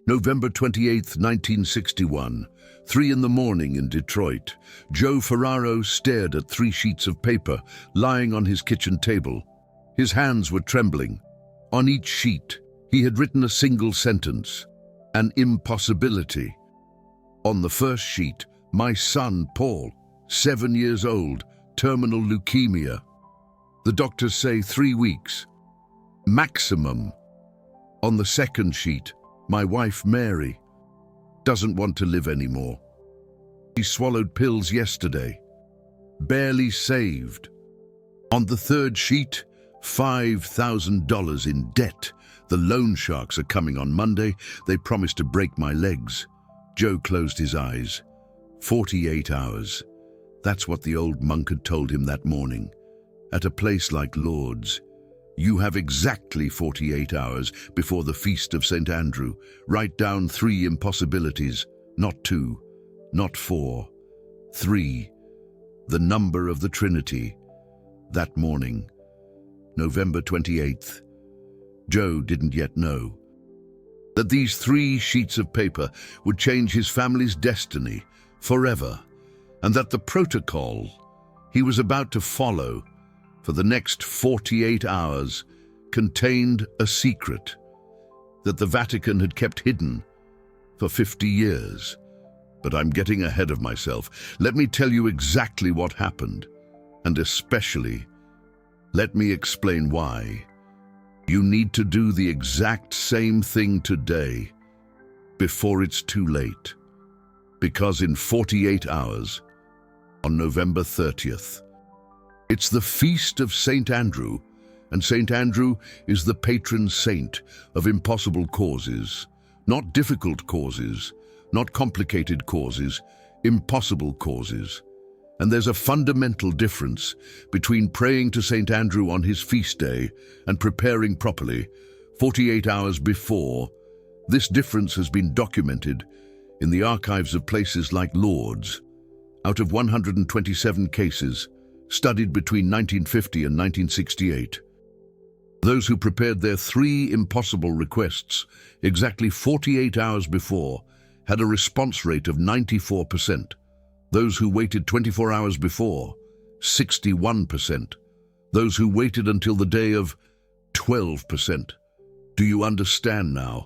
November 28, 1961, 3 in the morning in Detroit. Joe Ferraro stared at 3 sheets of paper lying on his kitchen table. His hands were trembling. On each sheet, he had written a single sentence, an impossibility. On the first sheet, my son, Paul, 7 years old, terminal leukemia. The doctors say 3 weeks, maximum. On the second sheet, my wife, Mary, doesn't want to live anymore. She swallowed pills yesterday, barely saved. On the third sheet, $5,000 in debt. The loan sharks are coming on Monday. They promised to break my legs. Joe closed his eyes. 48 hours. That's what the old monk had told him that morning. At a place like Lourdes, you have exactly 48 hours before the feast of St. Andrew. Write down 3 impossibilities, not 2, not 4, 3, the number of the Trinity. That morning, November 28th, Joe didn't yet know that these 3 sheets of paper would change his family's destiny forever, and that the protocol he was about to follow for the next 48 hours contained a secret that the Vatican had kept hidden for 50 years. But I'm getting ahead of myself. Let me tell you exactly what happened, and especially, let me explain why. You need to do the exact same thing today, before it's too late. Because in 48 hours, on November 30th, it's the feast of St. Andrew, and St. Andrew is the patron saint of impossible causes, not difficult causes, not complicated causes, impossible causes. And there's a fundamental difference between praying to St. Andrew on his feast day and preparing properly 48 hours before. This difference has been documented in the archives of places like Lourdes. Out of 127 cases, studied between 1950 and 1968. Those who prepared their 3 impossible requests exactly 48 hours before had a response rate of 94%. Those who waited 24 hours before, 61%. Those who waited until the day of, 12%. Do you understand now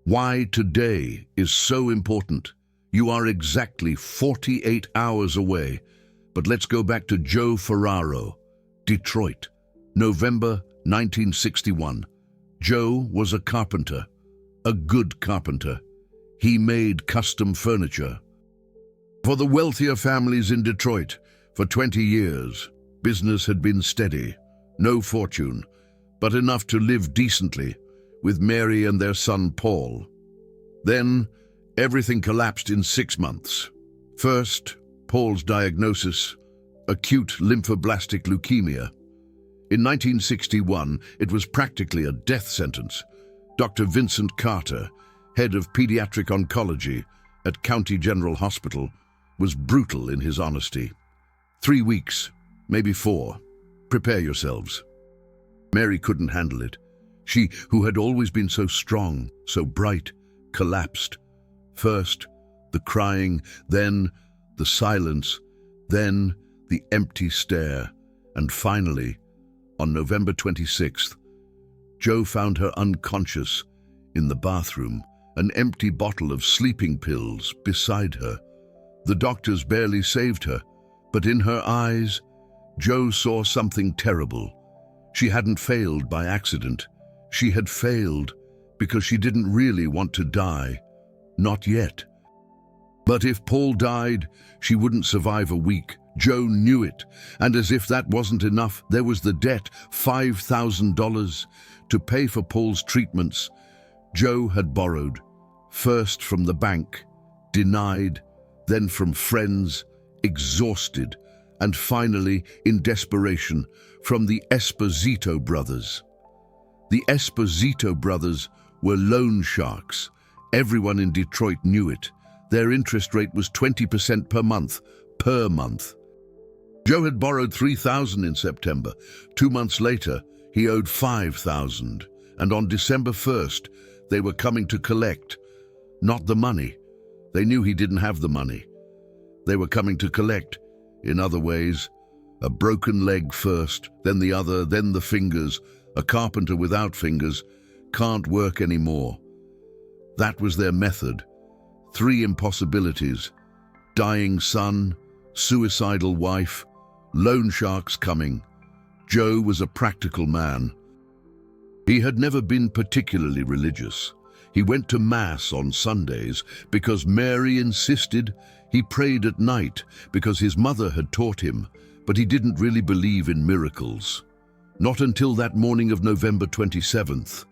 why today is so important? You are exactly 48 hours away. But let's go back to Joe Ferraro, Detroit, November 1961. Joe was a carpenter, a good carpenter. He made custom furniture for the wealthier families in Detroit. For 20 years, business had been steady, no fortune, but enough to live decently with Mary and their son Paul. Then, everything collapsed in 6 months. First, Paul's diagnosis, acute lymphoblastic leukemia. In 1961, it was practically a death sentence. Dr. Vincent Carter, head of pediatric oncology at County General Hospital, was brutal in his honesty. 3 weeks, maybe 4. Prepare yourselves. Mary couldn't handle it. She, who had always been so strong, so bright, collapsed. First, the crying, then the silence, then the empty stare, and finally, on November 26th, Joe found her unconscious in the bathroom, an empty bottle of sleeping pills beside her. The doctors barely saved her, but in her eyes, Joe saw something terrible. She hadn't failed by accident. She had failed because she didn't really want to die. Not yet. But if Paul died, she wouldn't survive a week. Joe knew it, and as if that wasn't enough, there was the debt, $5,000, to pay for Paul's treatments. Joe had borrowed, first from the bank, denied, then from friends, exhausted, and finally, in desperation, from the Esposito brothers. The Esposito brothers were loan sharks. Everyone in Detroit knew it. Their interest rate was 20% per month. Joe had borrowed $3,000 in September. 2 months later, he owed $5,000. And on December 1st, they were coming to collect. not the money. They knew he didn't have the money. They were coming to collect, in other ways. A broken leg first, then the other, then the fingers. A carpenter without fingers can't work anymore. That was their method. 3 impossibilities: dying son, suicidal wife, loan sharks coming. Joe was a practical man. He had never been particularly religious. He went to Mass on Sundays because Mary insisted. He prayed at night because his mother had taught him, but he didn't really believe in miracles. Not until that morning of November 27th.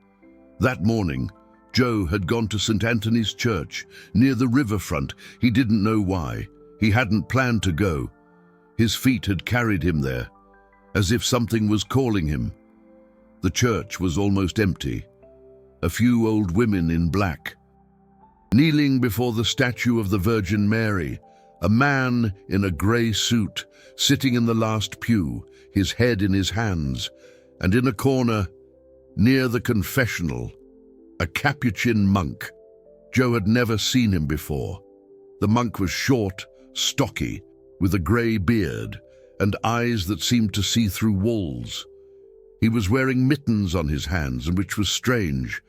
That morning, Joe had gone to St. Anthony's Church, near the riverfront. He didn't know why. He hadn't planned to go. His feet had carried him there, as if something was calling him. The church was almost empty. A few old women in black. Kneeling before the statue of the Virgin Mary, a man in a grey suit, sitting in the last pew, his head in his hands, and in a corner, near the confessional, a Capuchin monk. Joe had never seen him before. The monk was short, stocky, with a grey beard and eyes that seemed to see through walls. He was wearing mittens on his hands, and which was strange,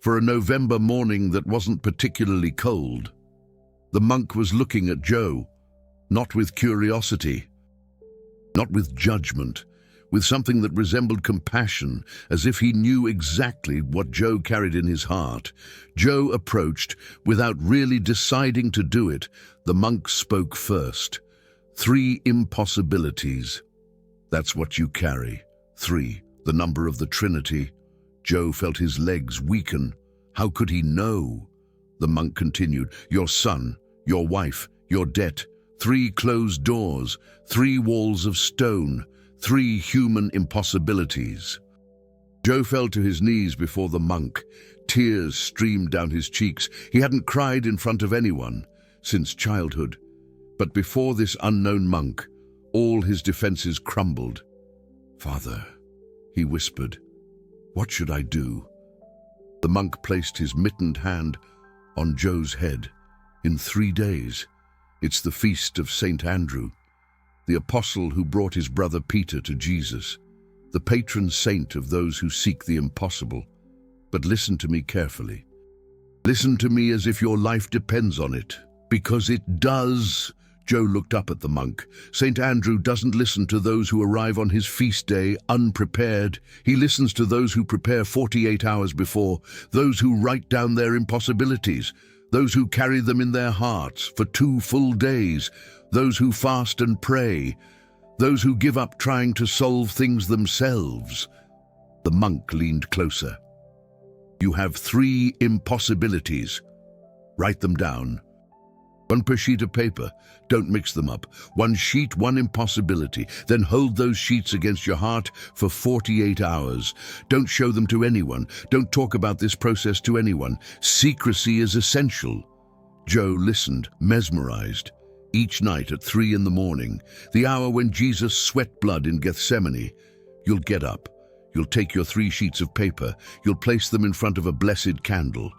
for a November morning that wasn't particularly cold. The monk was looking at Joe, not with curiosity, not with judgment, with something that resembled compassion, as if he knew exactly what Joe carried in his heart. Joe approached without really deciding to do it. The monk spoke first. 3 impossibilities. That's what you carry. 3, the number of the Trinity. Joe felt his legs weaken. How could he know? The monk continued. Your son, your wife, your debt. 3 closed doors, 3 walls of stone, 3 human impossibilities. Joe fell to his knees before the monk. Tears streamed down his cheeks. He hadn't cried in front of anyone since childhood. But before this unknown monk, all his defenses crumbled. Father, he whispered, what should I do? The monk placed his mittened hand on Joe's head. In 3 days, it's the feast of St. Andrew, the apostle who brought his brother Peter to Jesus, the patron saint of those who seek the impossible. But listen to me carefully. Listen to me as if your life depends on it, because it does. Joe looked up at the monk. St. Andrew doesn't listen to those who arrive on his feast day unprepared. He listens to those who prepare 48 hours before, those who write down their impossibilities, those who carry them in their hearts for 2 full days, those who fast and pray, those who give up trying to solve things themselves. The monk leaned closer. You have 3 impossibilities. Write them down. 1 per sheet of paper. Don't mix them up. 1 sheet, 1 impossibility. Then hold those sheets against your heart for 48 hours. Don't show them to anyone. Don't talk about this process to anyone. Secrecy is essential. Joe listened, mesmerized. Each night at 3 in the morning, the hour when Jesus sweat blood in Gethsemane, you'll get up. You'll take your 3 sheets of paper. You'll place them in front of a blessed candle.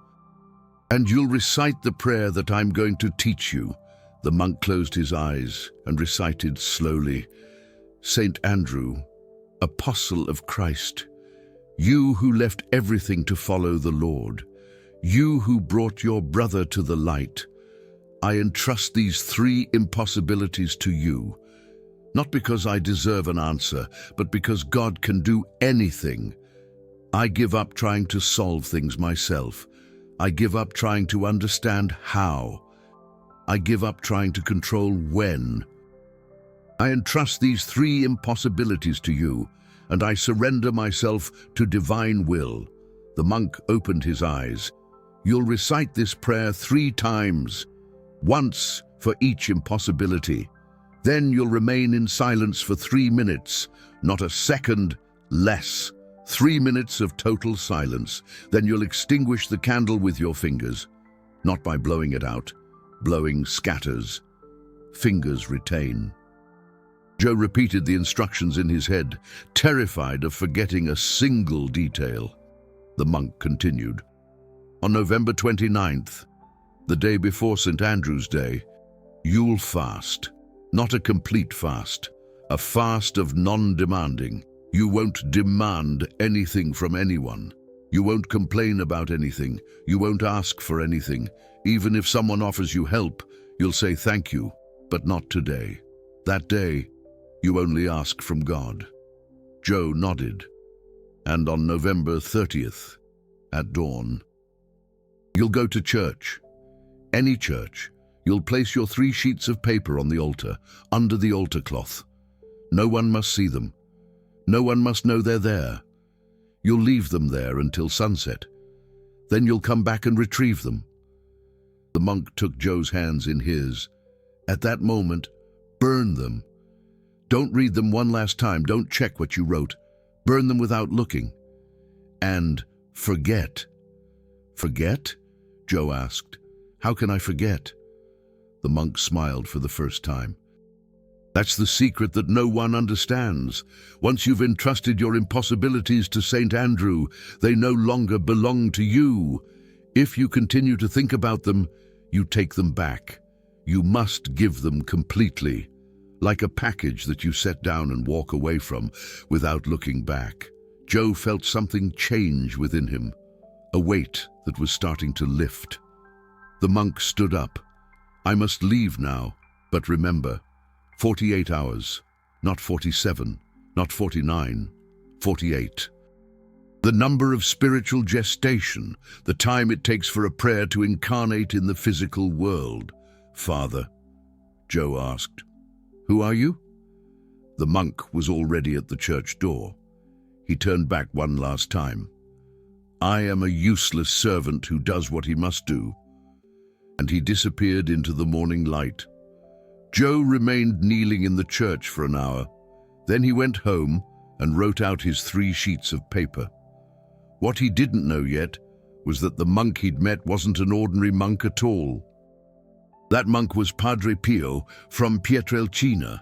And you'll recite the prayer that I'm going to teach you. The monk closed his eyes and recited slowly. St. Andrew, Apostle of Christ, you who left everything to follow the Lord, you who brought your brother to the light, I entrust these 3 impossibilities to you, not because I deserve an answer, but because God can do anything. I give up trying to solve things myself. I give up trying to understand how. I give up trying to control when. I entrust these 3 impossibilities to you, and I surrender myself to divine will. The monk opened his eyes. You'll recite this prayer 3 times, once for each impossibility. Then you'll remain in silence for 3 minutes, not a second less. 3 minutes of total silence. Then you'll extinguish the candle with your fingers, not by blowing it out. Blowing scatters. Fingers retain. Joe repeated the instructions in his head, terrified of forgetting a single detail. The monk continued. On November 29th, The day before St. Andrew's Day, you'll fast. Not a complete fast, a fast of non-demanding. You won't demand anything from anyone. You won't complain about anything. You won't ask for anything. Even if someone offers you help, you'll say thank you, but not today. That day, you only ask from God. Joe nodded. And on November 30th, at dawn, you'll go to church. Any church. You'll place your 3 sheets of paper on the altar, under the altar cloth. No one must see them. No one must know they're there. You'll leave them there until sunset. Then you'll come back and retrieve them. The monk took Joe's hands in his. At that moment, burn them. Don't read them one last time. Don't check what you wrote. Burn them without looking. And forget. Forget? Joe asked. How can I forget? The monk smiled for the first time. That's the secret that no one understands. Once you've entrusted your impossibilities to St. Andrew, they no longer belong to you. If you continue to think about them, you take them back. You must give them completely, like a package that you set down and walk away from without looking back. Joe felt something change within him, a weight that was starting to lift. The monk stood up. I must leave now, but remember, 48 hours, not 47, not 49, 48. The number of spiritual gestation, the time it takes for a prayer to incarnate in the physical world. Father, Joe asked, who are you? The monk was already at the church door. He turned back one last time. I am a useless servant who does what he must do. And he disappeared into the morning light. Joe remained kneeling in the church for an hour. Then he went home and wrote out his 3 sheets of paper. What he didn't know yet was that the monk he'd met wasn't an ordinary monk at all. That monk was Padre Pio from Pietrelcina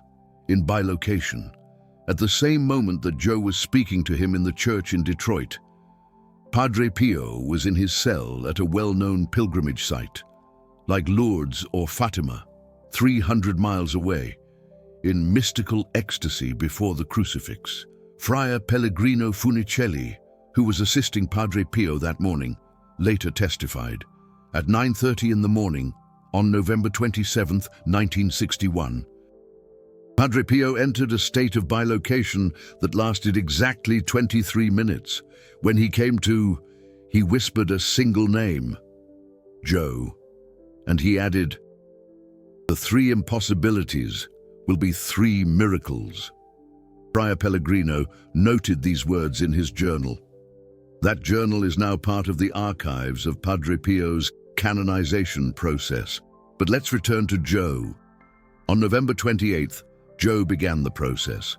in bilocation. At the same moment that Joe was speaking to him in the church in Detroit, Padre Pio was in his cell at a well-known pilgrimage site, like Lourdes or Fatima, 300 miles away, in mystical ecstasy before the crucifix. Friar Pellegrino Funicelli, who was assisting Padre Pio that morning, later testified. At 9:30 in the morning, on November 27, 1961, Padre Pio entered a state of bilocation that lasted exactly 23 minutes. When he came to, he whispered a single name, Joe, and he added, the 3 impossibilities will be 3 miracles. Friar Pellegrino noted these words in his journal. That journal is now part of the archives of Padre Pio's canonization process. But let's return to Joe. On November 28th, Joe began the process.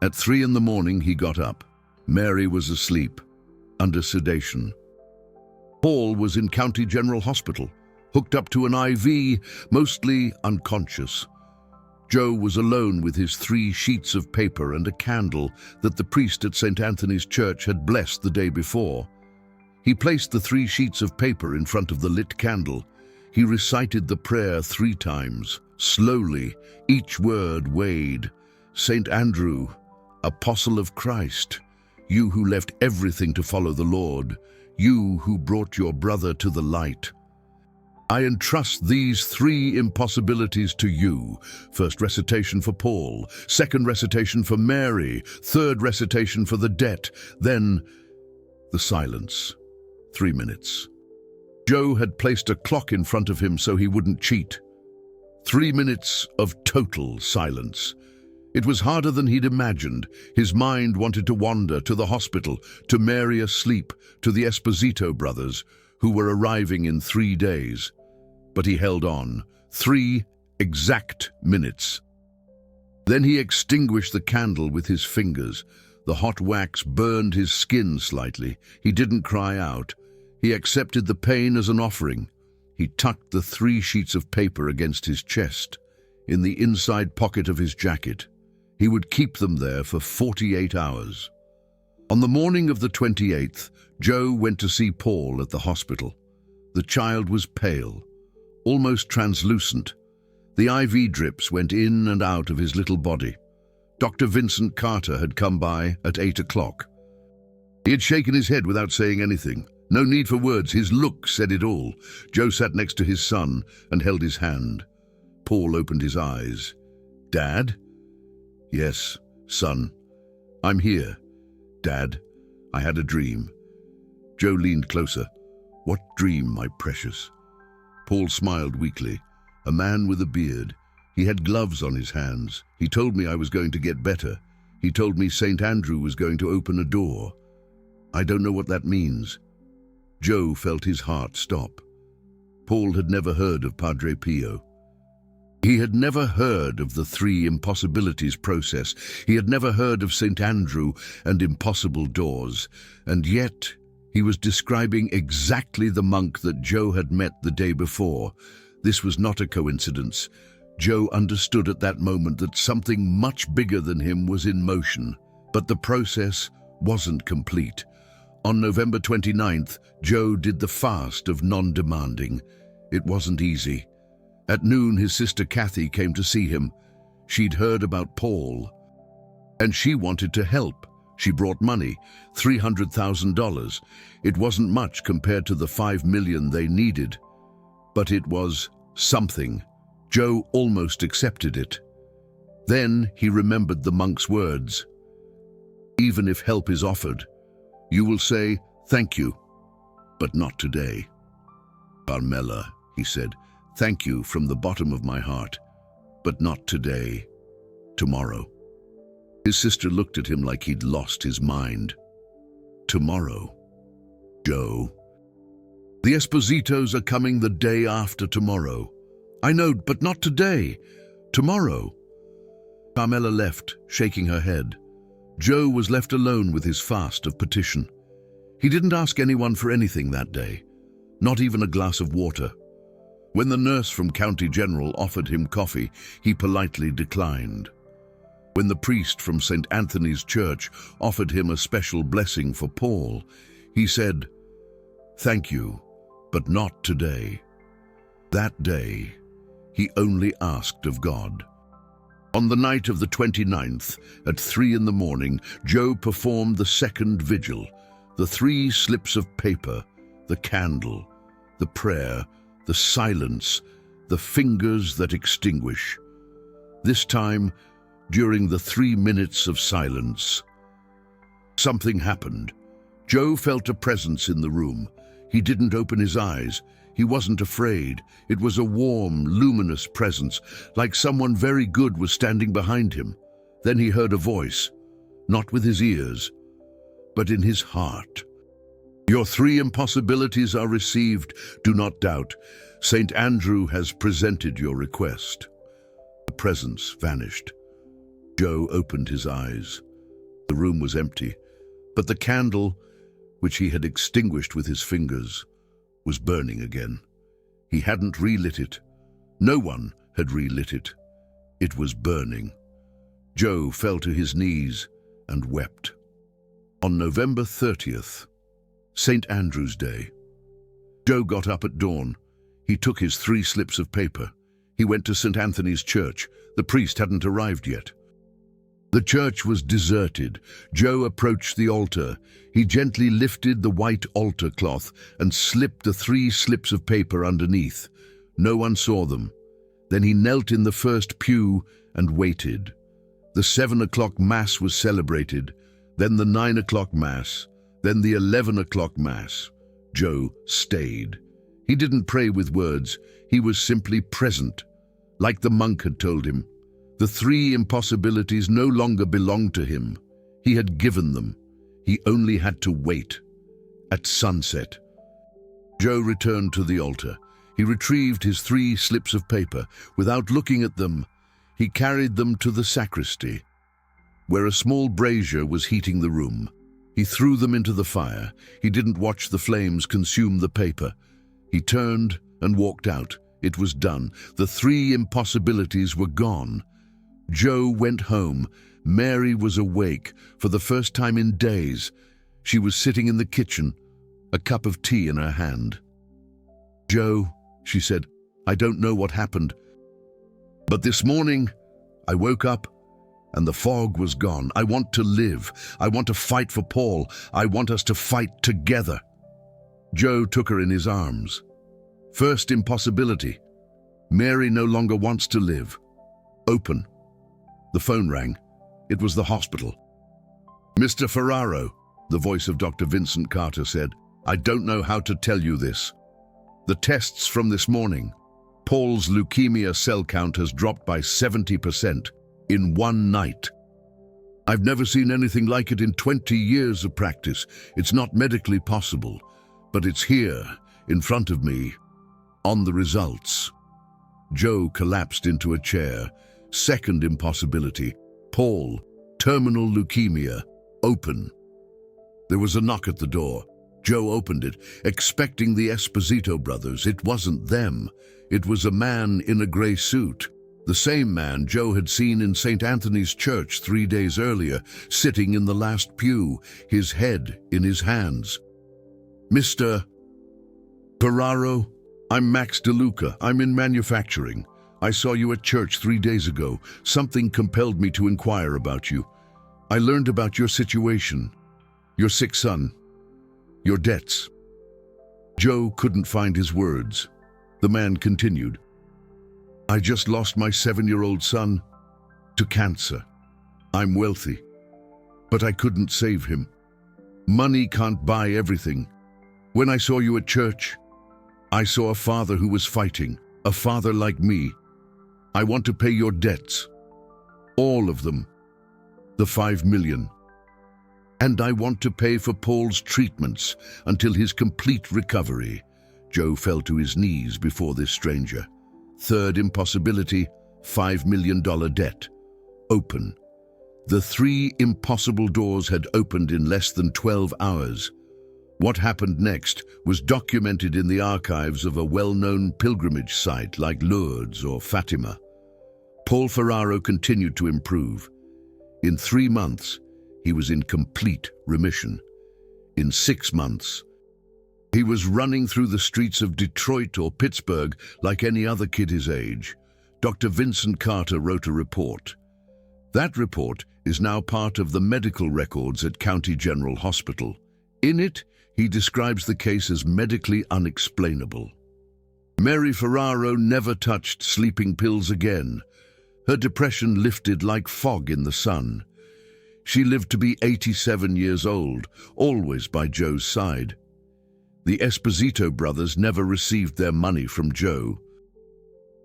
At 3 in the morning, he got up. Mary was asleep, under sedation. Paul was in County General Hospital, hooked up to an IV, mostly unconscious. Joe was alone with his 3 sheets of paper and a candle that the priest at St. Anthony's Church had blessed the day before. He placed the 3 sheets of paper in front of the lit candle. He recited the prayer 3 times, slowly, each word weighed. St. Andrew, Apostle of Christ, you who left everything to follow the Lord, you who brought your brother to the light. I entrust these 3 impossibilities to you. First recitation for Paul, second recitation for Mary, third recitation for the debt, then the silence. 3 minutes. Joe had placed a clock in front of him so he wouldn't cheat. 3 minutes of total silence. It was harder than he'd imagined. His mind wanted to wander to the hospital, to Mary asleep, to the Esposito brothers, who were arriving in 3 days. But he held on. 3 exact minutes. Then he extinguished the candle with his fingers. The hot wax burned his skin slightly. He didn't cry out. He accepted the pain as an offering. He tucked the 3 sheets of paper against his chest, in the inside pocket of his jacket. He would keep them there for 48 hours. On the morning of the 28th, Joe went to see Paul at the hospital. The child was pale, almost translucent. The IV drips went in and out of his little body. Dr. Vincent Carter had come by at 8 o'clock. He had shaken his head without saying anything. No need for words, his look said it all. Joe sat next to his son and held his hand. Paul opened his eyes. "Dad?" "Yes, son. I'm here. Dad, I had a dream." Joe leaned closer. "What dream, my precious?" Paul smiled weakly. "A man with a beard. He had gloves on his hands. He told me I was going to get better. He told me St. Andrew was going to open a door. I don't know what that means." Joe felt his heart stop. Paul had never heard of Padre Pio. He had never heard of the 3 impossibilities process. He had never heard of St. Andrew and impossible doors. And yet, he was describing exactly the monk that Joe had met the day before. This was not a coincidence. Joe understood at that moment that something much bigger than him was in motion. But the process wasn't complete. On November 29th, Joe did the fast of non-demanding. It wasn't easy. At noon, his sister Kathy came to see him. She'd heard about Paul, and she wanted to help. She brought money, $300,000. It wasn't much compared to the $5 million they needed, but it was something. Joe almost accepted it. Then he remembered the monk's words. "Even if help is offered, you will say, 'Thank you,' but not today." "Carmela," he said, "thank you from the bottom of my heart, but not today. Tomorrow." His sister looked at him like he'd lost his mind. Tomorrow. Joe. "The Espositos are coming the day after tomorrow." "I know, but not today. Tomorrow." Carmela left, shaking her head. Joe was left alone with his fast of petition. He didn't ask anyone for anything that day, not even a glass of water. When the nurse from County General offered him coffee, he politely declined. When the priest from St. Anthony's Church offered him a special blessing for Paul, he said, "Thank you, but not today." That day, he only asked of God. On the night of the 29th, at 3 in the morning, Joe performed the second vigil, the 3 slips of paper, the candle, the prayer, the silence, the fingers that extinguish. This time, during the 3 minutes of silence, something happened. Joe felt a presence in the room. He didn't open his eyes. He wasn't afraid. It was a warm, luminous presence, like someone very good was standing behind him. Then he heard a voice, not with his ears, but in his heart. "Your 3 impossibilities are received. Do not doubt. St. Andrew has presented your request." The presence vanished. Joe opened his eyes. The room was empty, but the candle, which he had extinguished with his fingers, was burning again. He hadn't relit it. No one had relit it. It was burning. Joe fell to his knees and wept. On November 30th, St. Andrew's Day, Joe got up at dawn. He took his 3 slips of paper. He went to St. Anthony's Church. The priest hadn't arrived yet. The church was deserted. Joe approached the altar. He gently lifted the white altar cloth and slipped the 3 slips of paper underneath. No one saw them. Then he knelt in the first pew and waited. The 7 o'clock Mass was celebrated, then the 9 o'clock Mass, then the 11 o'clock Mass. Joe stayed. He didn't pray with words. He was simply present, like the monk had told him. The 3 impossibilities no longer belonged to him. He had given them. He only had to wait. At sunset, Joe returned to the altar. He retrieved his 3 slips of paper. Without looking at them, he carried them to the sacristy, where a small brazier was heating the room. He threw them into the fire. He didn't watch the flames consume the paper. He turned and walked out. It was done. The 3 impossibilities were gone. Joe went home. Mary was awake for the first time in days. She was sitting in the kitchen, a cup of tea in her hand. "Joe," she said, I don't know what happened. But this morning, I woke up and the fog was gone. I want to live. I want to fight for Paul. I want us to fight together. Joe took her in his arms. First impossibility. Mary no longer wants to live. Open. The phone rang. It was the hospital. Mr. Ferraro, the voice of Dr. Vincent Carter said, I don't know how to tell you this. The tests from this morning. Paul's leukemia cell count has dropped by 70% in one night. I've never seen anything like it in 20 years of practice. It's not medically possible, but it's here, in front of me, on the results. Joe collapsed into a chair. Second impossibility. Paul, terminal leukemia, open. There was a knock at the door. Joe opened it, expecting the Esposito brothers. It wasn't them. It was a man in a gray suit. The same man Joe had seen in St. Anthony's Church 3 days earlier, sitting in the last pew, his head in his hands. Mr. Ferraro, I'm Max DeLuca. I'm in manufacturing. I saw you at church 3 days ago. Something compelled me to inquire about you. I learned about your situation, your sick son, your debts. Joe couldn't find his words. The man continued. I just lost my 7-year-old son to cancer. I'm wealthy, but I couldn't save him. Money can't buy everything. When I saw you at church, I saw a father who was fighting, a father like me. I want to pay your debts, all of them, the 5 million. And I want to pay for Paul's treatments until his complete recovery. Joe fell to his knees before this stranger. Third impossibility, $5 million debt. Open. The 3 impossible doors had opened in less than 12 hours. What happened next was documented in the archives of a well-known pilgrimage site like Lourdes or Fatima. Paul Ferraro continued to improve. In 3 months, he was in complete remission. In 6 months, he was running through the streets of Detroit or Pittsburgh like any other kid his age. Dr. Vincent Carter wrote a report. That report is now part of the medical records at County General Hospital. In it, he describes the case as medically unexplainable. Mary Ferraro never touched sleeping pills again. Her depression lifted like fog in the sun. She lived to be 87 years old, always by Joe's side. The Esposito brothers never received their money from Joe.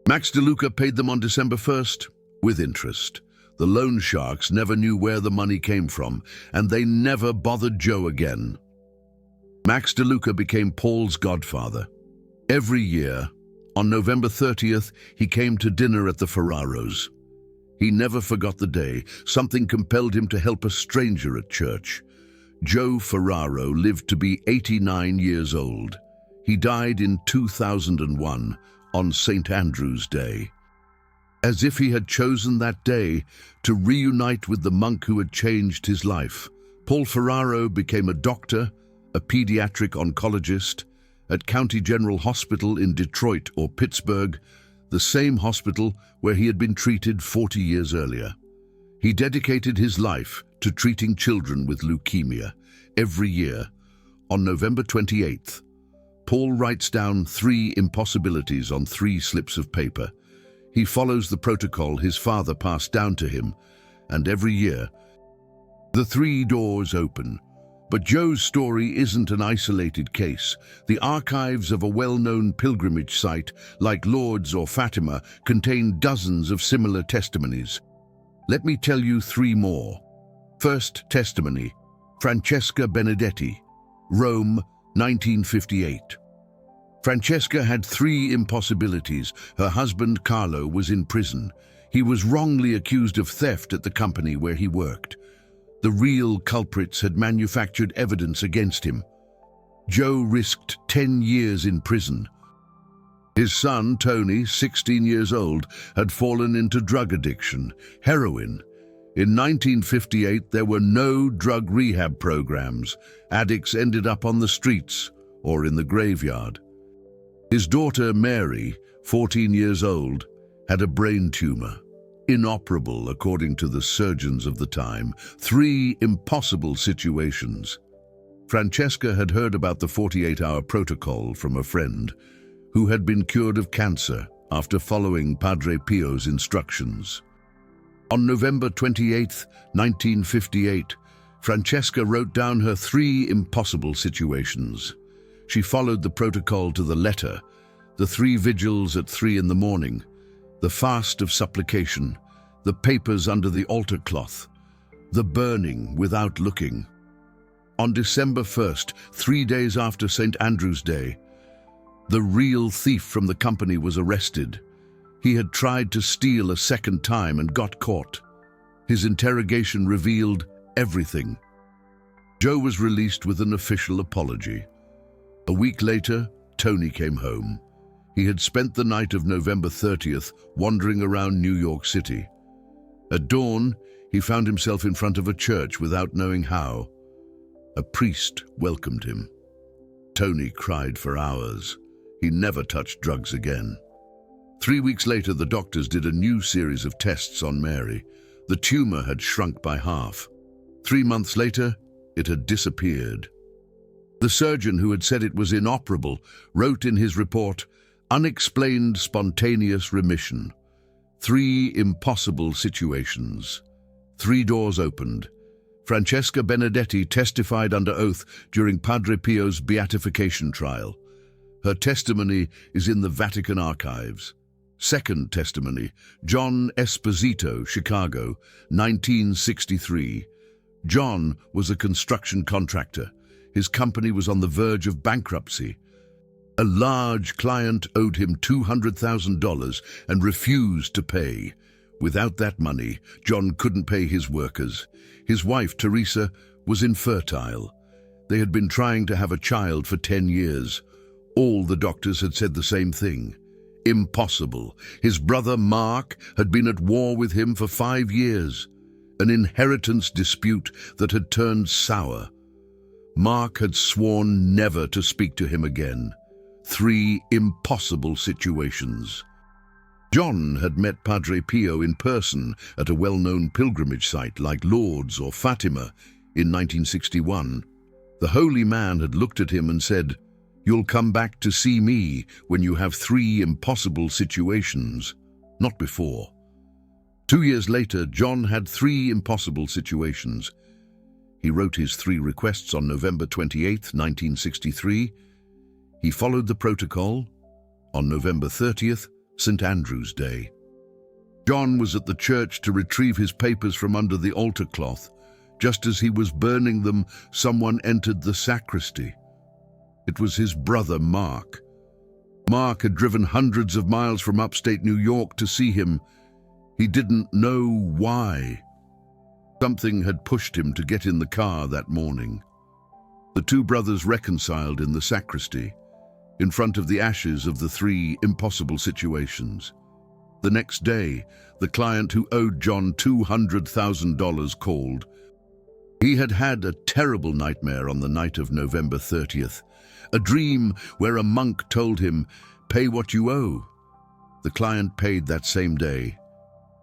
Max DeLuca paid them on December 1st, with interest. The loan sharks never knew where the money came from, and they never bothered Joe again. Max DeLuca became Paul's godfather. Every year, on November 30th, he came to dinner at the Ferraros. He never forgot the day. Something compelled him to help a stranger at church. Joe Ferraro lived to be 89 years old. He died in 2001 on St. Andrew's Day. As if he had chosen that day to reunite with the monk who had changed his life, Paul Ferraro became a doctor, a pediatric oncologist, at County General Hospital in Detroit or Pittsburgh, the same hospital where he had been treated 40 years earlier. He dedicated his life to treating children with leukemia. Every year, on November 28th, Paul writes down 3 impossibilities on 3 slips of paper. He follows the protocol his father passed down to him, and every year, the 3 doors open. But Joe's story isn't an isolated case. The archives of a well-known pilgrimage site like Lourdes or Fatima contain dozens of similar testimonies. Let me tell you 3 more. First testimony, Francesca Benedetti, Rome, 1958. Francesca had 3 impossibilities. Her husband, Carlo, was in prison. He was wrongly accused of theft at the company where he worked. The real culprits had manufactured evidence against him. Joe risked 10 years in prison. His son, Tony, 16 years old, had fallen into drug addiction, heroin. In 1958, there were no drug rehab programs. Addicts ended up on the streets or in the graveyard. His daughter, Mary, 14 years old, had a brain tumor. Inoperable, according to the surgeons of the time. 3 impossible situations. Francesca had heard about the 48-hour protocol from a friend who had been cured of cancer after following Padre Pio's instructions. On November 28, 1958, Francesca wrote down her 3 impossible situations. She followed the protocol to the letter: the 3 vigils at 3 in the morning, the fast of supplication, the papers under the altar cloth, the burning without looking. On December 1st, 3 days after St. Andrew's Day, the real thief from the company was arrested. He had tried to steal a second time and got caught. His interrogation revealed everything. Joe was released with an official apology. A week later, Tony came home. He had spent the night of November 30th wandering around New York City. At dawn, he found himself in front of a church without knowing how. A priest welcomed him. Tony cried for hours. He never touched drugs again. 3 weeks later, the doctors did a new series of tests on Mary. The tumor had shrunk by half. 3 months later, it had disappeared. The surgeon who had said it was inoperable wrote in his report, "Unexplained spontaneous remission. 3 impossible situations." 3 doors opened. Francesca Benedetti testified under oath during Padre Pio's beatification trial. Her testimony is in the Vatican archives. Second testimony, John Esposito, Chicago, 1963. John was a construction contractor. His company was on the verge of bankruptcy. A large client owed him $200,000 and refused to pay. Without that money, John couldn't pay his workers. His wife, Teresa, was infertile. They had been trying to have a child for 10 years. All the doctors had said the same thing. Impossible. His brother, Mark, had been at war with him for 5 years. An inheritance dispute that had turned sour. Mark had sworn never to speak to him again. 3 impossible situations. John had met Padre Pio in person at a well-known pilgrimage site like Lourdes or Fatima in 1961. The holy man had looked at him and said, "You'll come back to see me when you have 3 impossible situations, not before." 2 years later, John had 3 impossible situations. He wrote his 3 requests on November 28, 1963. He followed the protocol. On November 30th, St. Andrew's Day. John was at the church to retrieve his papers from under the altar cloth. Just as he was burning them, someone entered the sacristy. It was his brother, Mark. Mark had driven hundreds of miles from upstate New York to see him. He didn't know why. Something had pushed him to get in the car that morning. The 2 brothers reconciled in the sacristy, in front of the ashes of the 3 impossible situations. The next day, the client who owed John $200,000 called. He had had a terrible nightmare on the night of November 30th, a dream where a monk told him, "Pay what you owe." The client paid that same day,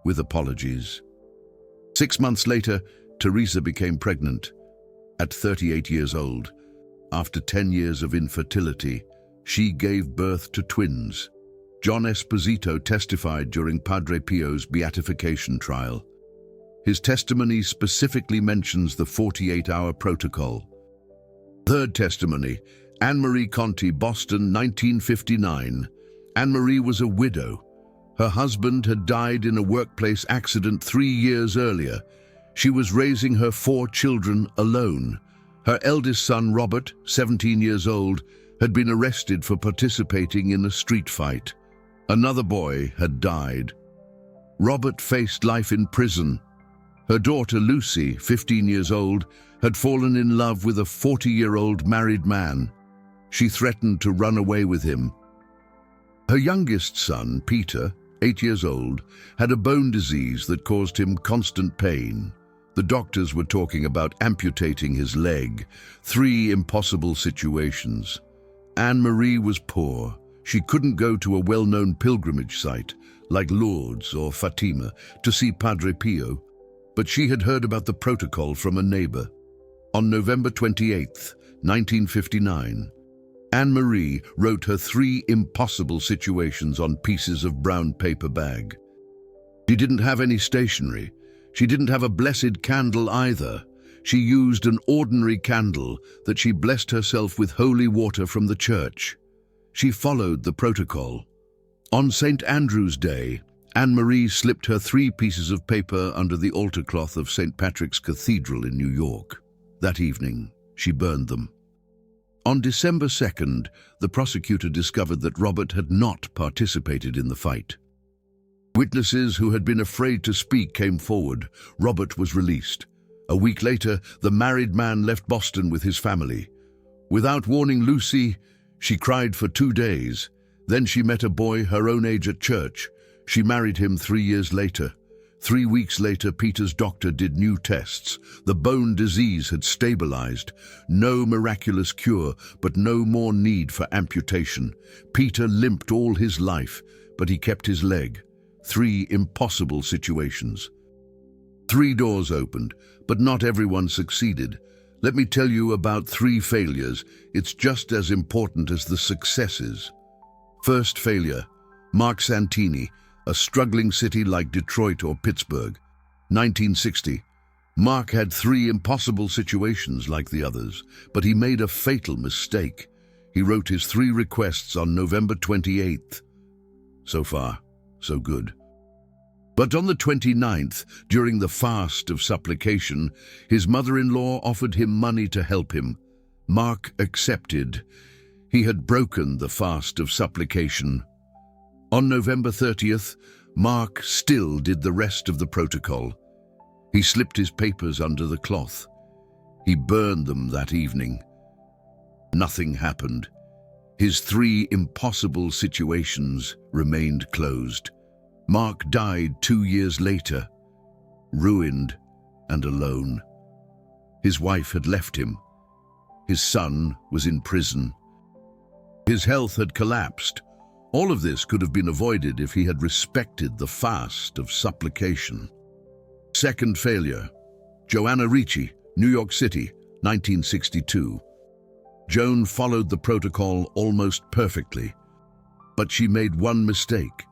with apologies. 6 months later, Teresa became pregnant. At 38 years old, after 10 years of infertility, she gave birth to twins. John Esposito testified during Padre Pio's beatification trial. His testimony specifically mentions the 48-hour protocol. Third testimony, Anne-Marie Conti, Boston, 1959. Anne-Marie was a widow. Her husband had died in a workplace accident 3 years earlier. She was raising her 4 children alone. Her eldest son, Robert, 17 years old, had been arrested for participating in a street fight. Another boy had died. Robert faced life in prison. Her daughter, Lucy, 15 years old, had fallen in love with a 40-year-old married man. She threatened to run away with him. Her youngest son, Peter, 8 years old, had a bone disease that caused him constant pain. The doctors were talking about amputating his leg. 3 impossible situations. Anne-Marie was poor. She couldn't go to a well-known pilgrimage site, like Lourdes or Fatima, to see Padre Pio, but she had heard about the protocol from a neighbor. On November 28, 1959, Anne-Marie wrote her 3 impossible situations on pieces of brown paper bag. She didn't have any stationery. She didn't have a blessed candle either. She used an ordinary candle that she blessed herself with holy water from the church. She followed the protocol. On St. Andrew's Day, Anne-Marie slipped her 3 pieces of paper under the altar cloth of St. Patrick's Cathedral in New York. That evening, she burned them. On December 2nd, the prosecutor discovered that Robert had not participated in the fight. Witnesses who had been afraid to speak came forward. Robert was released. A week later, the married man left Boston with his family. Without warning Lucy, she cried for 2 days. Then she met a boy her own age at church. She married him 3 years later. 3 weeks later, Peter's doctor did new tests. The bone disease had stabilized. No miraculous cure, but no more need for amputation. Peter limped all his life, but he kept his leg. 3 impossible situations. 3 doors opened, but not everyone succeeded. Let me tell you about 3 failures. It's just as important as the successes. First failure, Mark Santini, a struggling city like Detroit or Pittsburgh. 1960. Mark had 3 impossible situations like the others, but he made a fatal mistake. He wrote his 3 requests on November 28th. So far, so good. But on the 29th, during the fast of supplication, his mother-in-law offered him money to help him. Mark accepted. He had broken the fast of supplication. On November 30th, Mark still did the rest of the protocol. He slipped his papers under the cloth. He burned them that evening. Nothing happened. His 3 impossible situations remained closed. Mark died 2 years later, ruined and alone. His wife had left him. His son was in prison. His health had collapsed. All of this could have been avoided if he had respected the fast of supplication. Second failure, Joanna Ricci, New York City, 1962. Joan followed the protocol almost perfectly, but she made one mistake.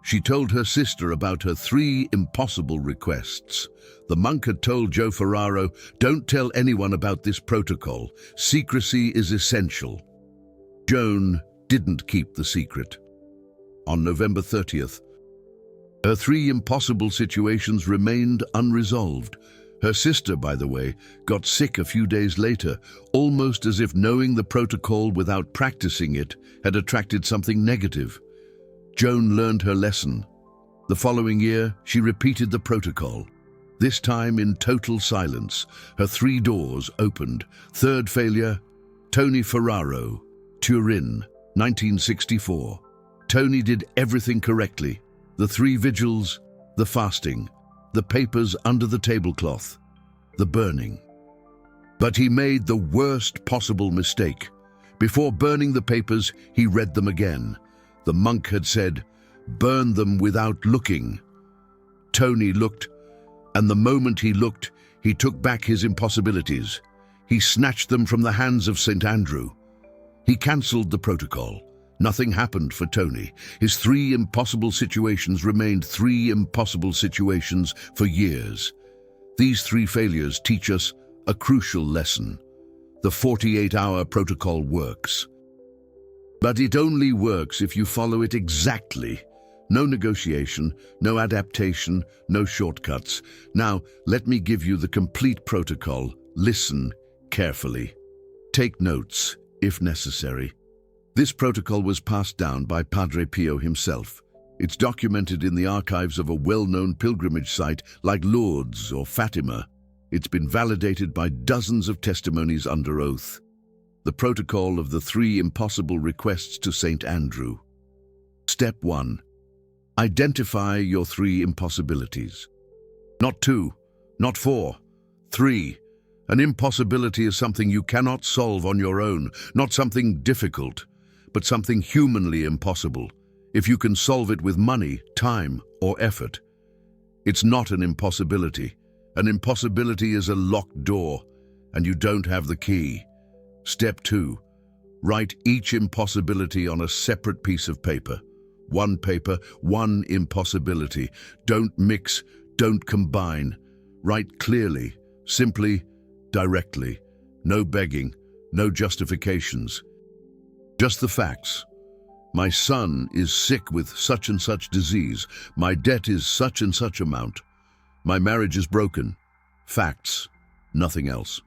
She told her sister about her 3 impossible requests. The monk had told Joe Ferraro, "Don't tell anyone about this protocol. Secrecy is essential." Joan didn't keep the secret. On November 30th, her 3 impossible situations remained unresolved. Her sister, by the way, got sick a few days later, almost as if knowing the protocol without practicing it had attracted something negative. Joan learned her lesson. The following year, she repeated the protocol. This time in total silence, her 3 doors opened. Third failure, Tony Ferraro, Turin, 1964. Tony did everything correctly. The 3 vigils, the fasting, the papers under the tablecloth, the burning. But he made the worst possible mistake. Before burning the papers, he read them again. The monk had said, "Burn them without looking." Tony looked, and the moment he looked, he took back his impossibilities. He snatched them from the hands of St. Andrew. He cancelled the protocol. Nothing happened for Tony. His 3 impossible situations remained 3 impossible situations for years. These 3 failures teach us a crucial lesson. The 48-hour protocol works. But it only works if you follow it exactly. No negotiation, no adaptation, no shortcuts. Now, let me give you the complete protocol. Listen carefully. Take notes, if necessary. This protocol was passed down by Padre Pio himself. It's documented in the archives of a well-known pilgrimage site like Lourdes or Fatima. It's been validated by dozens of testimonies under oath. The protocol of the 3 impossible requests to St. Andrew. Step 1. Identify your 3 impossibilities. Not 2, not 4, 3. An impossibility is something you cannot solve on your own, not something difficult, but something humanly impossible, if you can solve it with money, time, or effort. It's not an impossibility. An impossibility is a locked door, and you don't have the key. Step 2. Write each impossibility on a separate piece of paper. One paper, one impossibility. Don't mix, don't combine. Write clearly, simply, directly. No begging, no justifications. Just the facts. My son is sick with such and such disease. My debt is such and such amount. My marriage is broken. Facts, nothing else.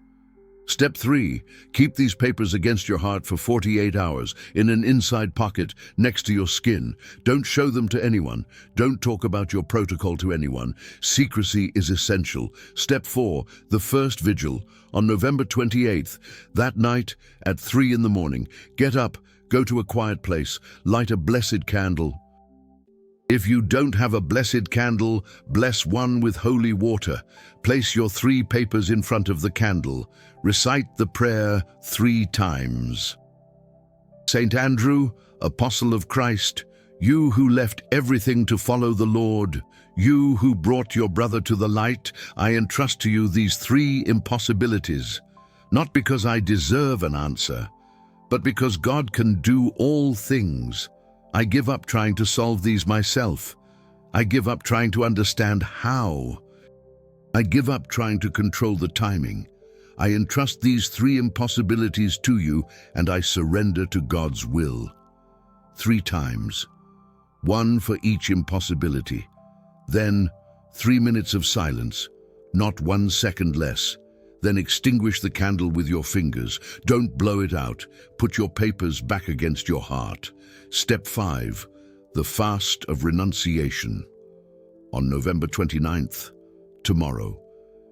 Step 3. Keep these papers against your heart for 48 hours, in an inside pocket, next to your skin. Don't show them to anyone. Don't talk about your protocol to anyone. Secrecy is essential. Step 4. The first vigil, on November 28th. That night, at 3 in the morning, get up, go to a quiet place, light a blessed candle. If you don't have a blessed candle, bless one with holy water. Place your 3 papers in front of the candle. Recite the prayer 3 times. Saint Andrew, Apostle of Christ, you who left everything to follow the Lord, you who brought your brother to the light, I entrust to you these 3 impossibilities, not because I deserve an answer, but because God can do all things. I give up trying to solve these myself. I give up trying to understand how. I give up trying to control the timing. I entrust these 3 impossibilities to you, and I surrender to God's will. 3 times. 1 for each impossibility. Then 3 minutes of silence, not 1 second less. Then extinguish the candle with your fingers. Don't blow it out. Put your papers back against your heart. Step 5. The Fast of Renunciation. On November 29th, tomorrow.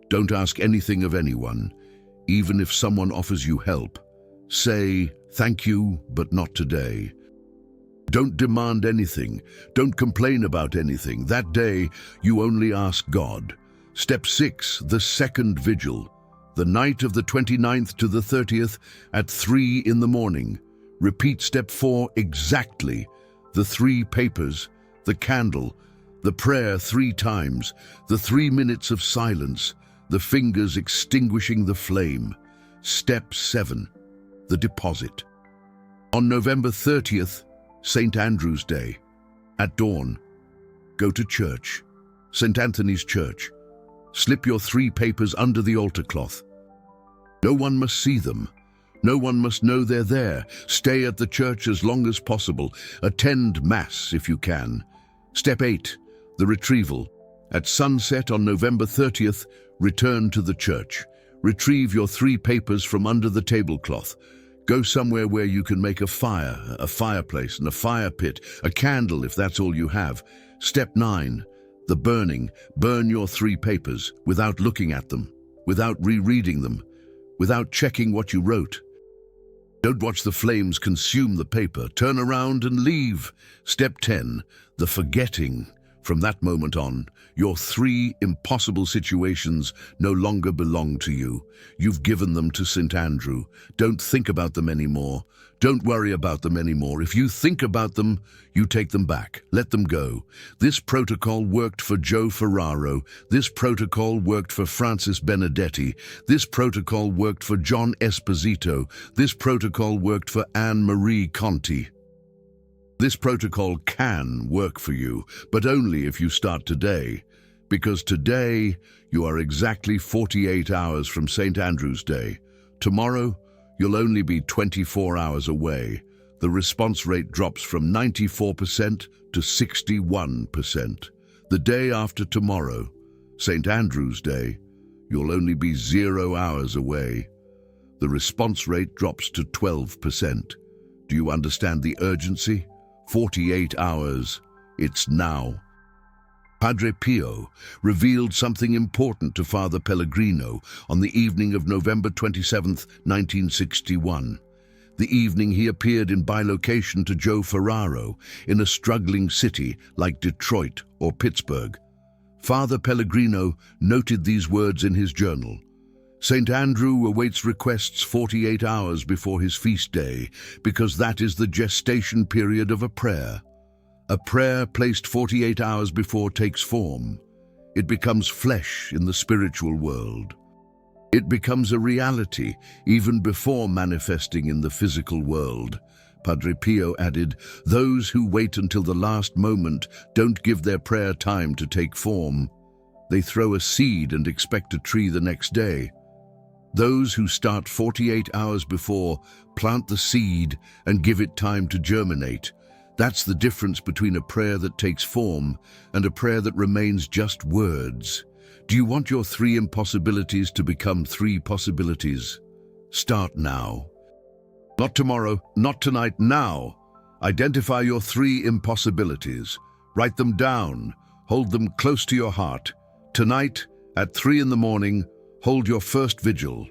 Don't ask anything of anyone. Even if someone offers you help, say, thank you, but not today. Don't demand anything. Don't complain about anything. That day, you only ask God. Step 6. The second vigil. The night of the 29th to the 30th at 3 in the morning. Repeat step 4 exactly. The 3 papers, the candle, the prayer 3 times, the 3 minutes of silence, the fingers extinguishing the flame. Step 7. The deposit. On November 30th, St. Andrew's Day, at dawn, go to church, St. Anthony's Church. Slip your 3 papers under the altar cloth. No one must see them. No one must know they're there. Stay at the church as long as possible. Attend Mass if you can. Step 8. The retrieval. At sunset on November 30th, return to the church. Retrieve your 3 papers from under the tablecloth. Go somewhere where you can make a fire, a fireplace and a fire pit, a candle if that's all you have. Step 9. The burning. Burn your 3 papers without looking at them, without rereading them, without checking what you wrote. Don't watch the flames consume the paper. Turn around and leave. Step 10. The forgetting. From that moment on, your 3 impossible situations no longer belong to you. You've given them to St. Andrew. Don't think about them anymore. Don't worry about them anymore. If you think about them, you take them back. Let them go. This protocol worked for Joe Ferraro. This protocol worked for Francis Benedetti. This protocol worked for John Esposito. This protocol worked for Anne-Marie Conti. This protocol can work for you, but only if you start today. Because today, you are exactly 48 hours from St. Andrew's Day. Tomorrow, you'll only be 24 hours away. The response rate drops from 94% to 61%. The day after tomorrow, St. Andrew's Day, you'll only be 0 hours away. The response rate drops to 12%. Do you understand the urgency? 48 hours. It's now. Padre Pio revealed something important to Father Pellegrino on the evening of November 27, 1961. The evening he appeared in bilocation to Joe Ferraro in a struggling city like Detroit or Pittsburgh. Father Pellegrino noted these words in his journal. St. Andrew awaits requests 48 hours before his feast day, because that is the gestation period of a prayer. A prayer placed 48 hours before takes form. It becomes flesh in the spiritual world. It becomes a reality even before manifesting in the physical world. Padre Pio added, "Those who wait until the last moment don't give their prayer time to take form. They throw a seed and expect a tree the next day. Those who start 48 hours before plant the seed and give it time to germinate. That's the difference between a prayer that takes form and a prayer that remains just words. Do you want your 3 impossibilities to become 3 possibilities? Start now. Not tomorrow, not tonight, now. Identify your 3 impossibilities. Write them down. Hold them close to your heart. Tonight, at 3 in the morning, hold your first vigil.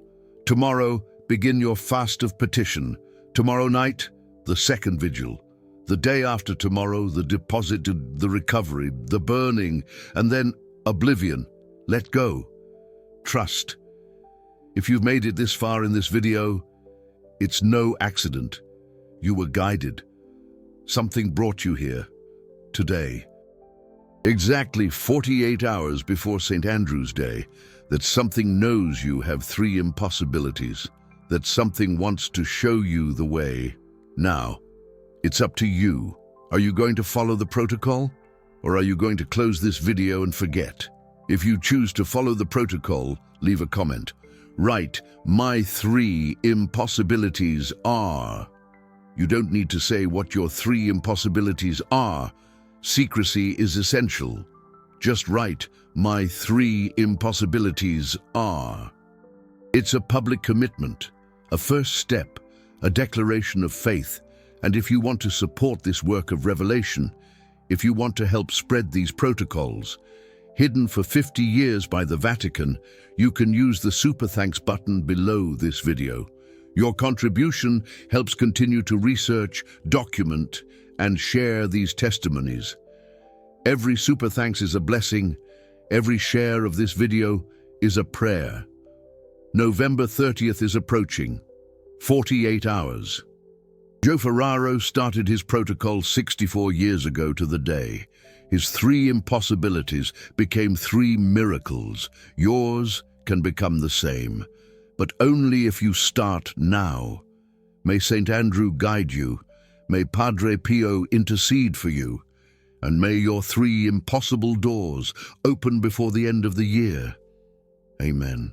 Tomorrow, begin your fast of petition. Tomorrow night, the second vigil. The day after tomorrow, the deposit, the recovery, the burning, and then oblivion. Let go. Trust. If you've made it this far in this video, it's no accident. You were guided. Something brought you here today. Exactly 48 hours before St. Andrew's Day, that something knows you have 3 impossibilities, that something wants to show you the way. Now, it's up to you. Are you going to follow the protocol? Or are you going to close this video and forget? If you choose to follow the protocol, leave a comment. Write, "My 3 impossibilities are." You don't need to say what your 3 impossibilities are. Secrecy is essential. Just write, "My 3 impossibilities are." It's a public commitment, a first step, a declaration of faith. And if you want to support this work of revelation, if you want to help spread these protocols, hidden for 50 years by the Vatican, you can use the Super Thanks button below this video. Your contribution helps continue to research, document, and share these testimonies. Every Super Thanks is a blessing. Every share of this video is a prayer. November 30th is approaching. 48 hours. Joe Ferraro started his protocol 64 years ago to the day. His 3 impossibilities became 3 miracles. Yours can become the same, but only if you start now. May St. Andrew guide you. May Padre Pio intercede for you. And may your 3 impossible doors open before the end of the year. Amen.